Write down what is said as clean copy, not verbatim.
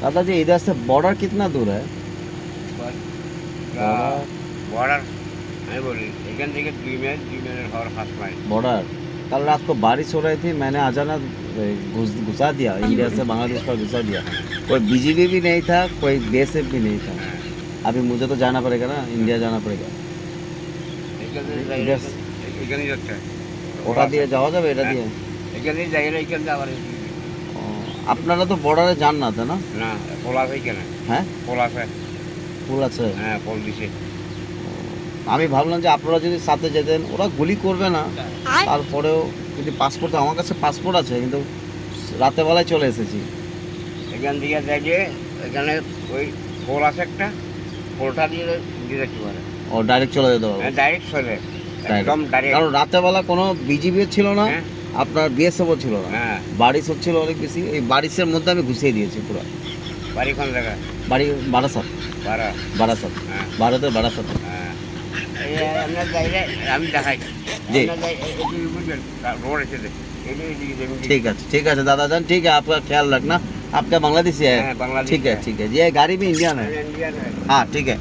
दादाजी इधर से बॉर्डर कितना दूर है? বর্ডার আমি বলি এখান থেকে 2 মাইল হওয়ার 5 মাইল। बॉर्डर कल रात को बारिश हो रही थी, मैंने अचानक घुसा दिया, इंडिया से बांग्लादेश पर घुसा दिया। कोई बीजीपी भी नहीं था, कोई बीएसएफ भी नहीं था। হ্যাঁ अभी मुझे तो जाना पड़ेगा ना, इंडिया जाना पड़ेगा। এখানেই যাচ্ছে ওটা দিয়ে যাওয়া যাবে, এটা দিয়ে? এখানেই যাই না, এখানে যাওয়ার ও, আপনারা তো বর্ডারে যান না তাই না? না পোল আছে এখানে, হ্যাঁ, পোল আছে। পুল আছে। হ্যাঁ পোল দিছে। আমি ভাবলাম যে আপনারা যদি সাথে যেতেন, ওরা গুলি করবে না, তারপরেও যদি পাসপোর্ট, আমার কাছে পাসপোর্ট আছে, কিন্তু রাতের বেলায় চলে এসেছি। এখান থেকে দেখে এখানে ওই পোল আছে একটা, পোলটা দিয়ে যেতে পারে। ও ডাইরেক্ট চলে যেতে পারবো? হ্যাঁ ডাইরেক্ট চলে, একদম ডাইরেক্ট। কারণ রাতের বেলা কোনো বিজিবি ছিল না, হ্যাঁ আপনার বিএসএফও ছিল না, হ্যাঁ। বারিশ হচ্ছিল অনেক বেশি। এই বারিশের মধ্যে আমি ঘুষিয়ে দিয়েছি পুরো। বাড়ি কোন জায়গা? বাড়ি বারাসাত। বারা। বারাসাত, হ্যাঁ ভারতের বারাসাত। হ্যাঁ এই আপনার যাইলে আমি দেখাই। जी। रोड ऐसे ठीक है दादा जान, ठीक है, आपका ख्याल रखना। आपका बांग्लादेशी है? हाँ, बांग्लादेशी ठीक है है। ठीक है, ये गाड़ी भी इंडियन है। इंडियन है। हाँ ठीक है।